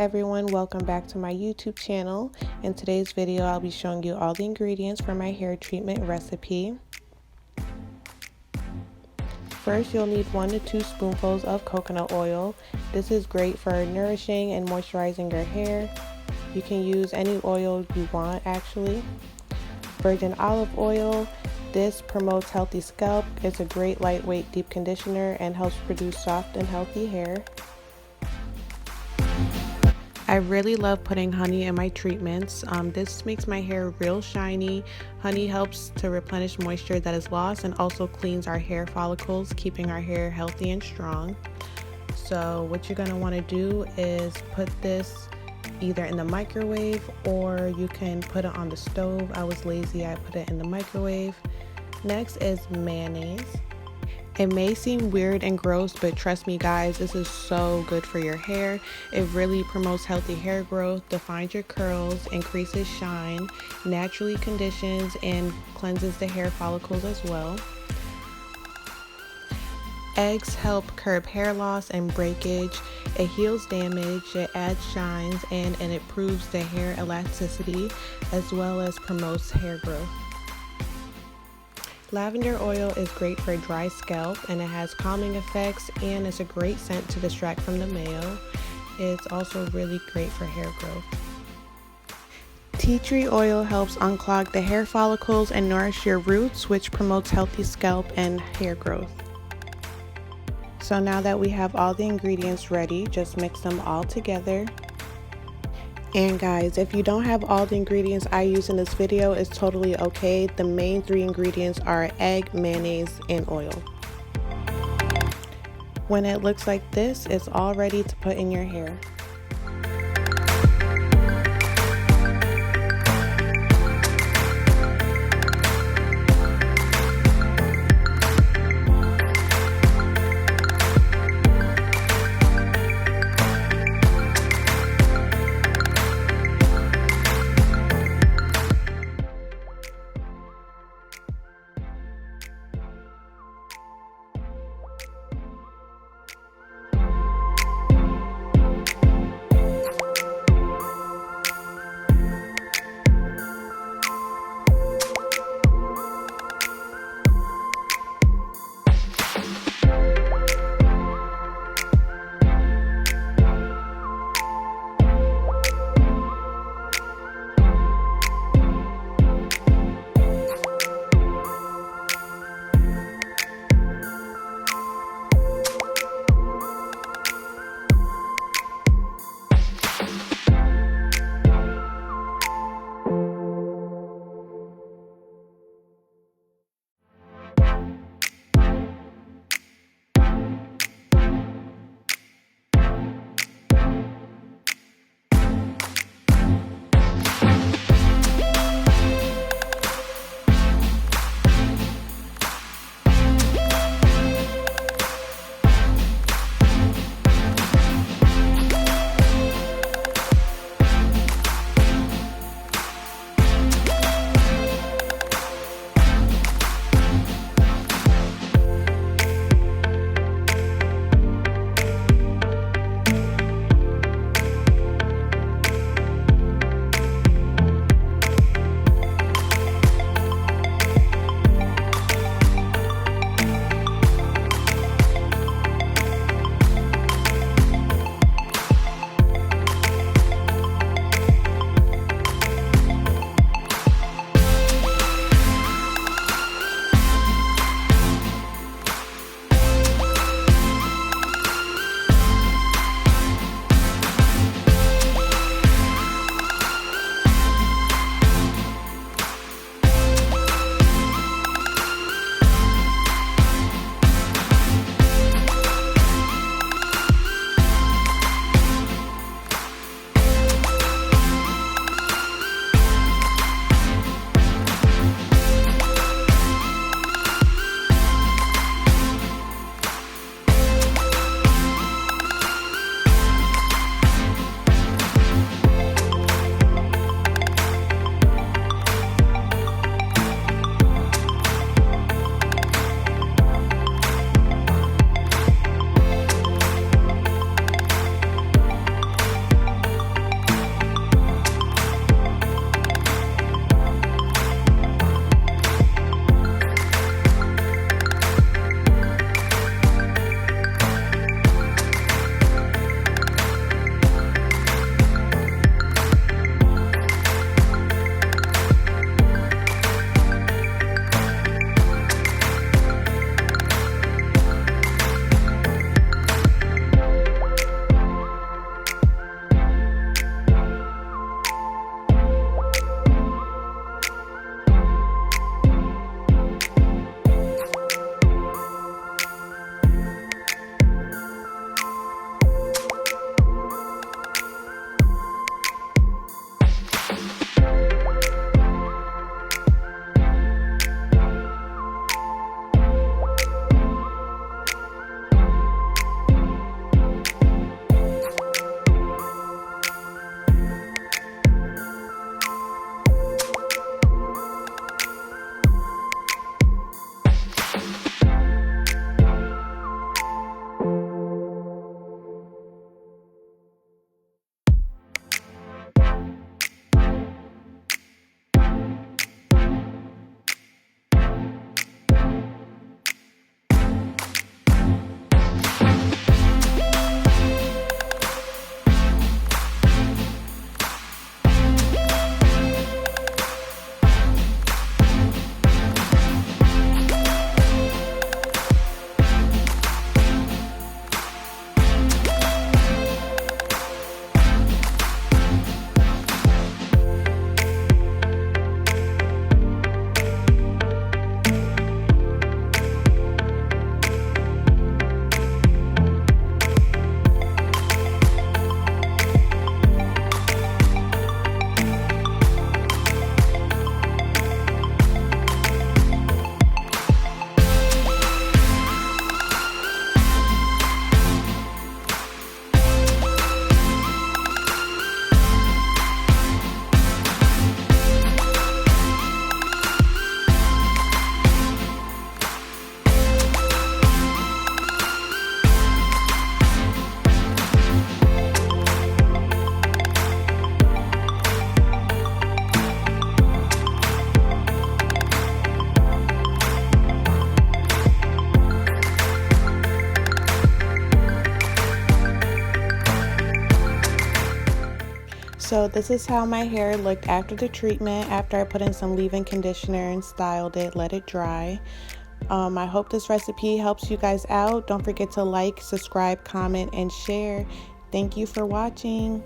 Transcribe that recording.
everyone, welcome back to my YouTube channel. In today's video, I'll be showing you all the ingredients for my hair treatment recipe. First, you'll need 1 to 2 spoonfuls of coconut oil. This is great for nourishing and moisturizing your hair. You can use any oil you want actually. Virgin olive oil. This promotes healthy scalp. It's a great lightweight deep conditioner and helps produce soft and healthy hair. I really love putting honey in my treatments. This makes my hair real shiny. Honey helps to replenish moisture that is lost and also cleans our hair follicles, keeping our hair healthy and strong. So what you're going to want to do is put this either in the microwave or you can put it on the stove. I was lazy, I put it in the microwave. Next is mayonnaise. It may seem weird and gross, but trust me guys, this is so good for your hair. It really promotes healthy hair growth, defines your curls, increases shine, naturally conditions and cleanses the hair follicles as well. Eggs help curb hair loss and breakage. It heals damage, it adds shines, and it improves the hair elasticity as well as promotes hair growth. Lavender oil is great for dry scalp and it has calming effects and it's a great scent to distract from the mayo. It's also really great for hair growth. Tea tree oil helps unclog the hair follicles and nourish your roots, which promotes healthy scalp and hair growth. So now that we have all the ingredients ready, just mix them all together. And guys, if you don't have all the ingredients I use in this video, it's totally okay. The main 3 ingredients are egg, mayonnaise, and oil. When it looks like this, it's all ready to put in your hair. So this is how my hair looked after the treatment, after I put in some leave-in conditioner and styled it, let it dry. I hope this recipe helps you guys out. Don't forget to like, subscribe, comment, and share. Thank you for watching.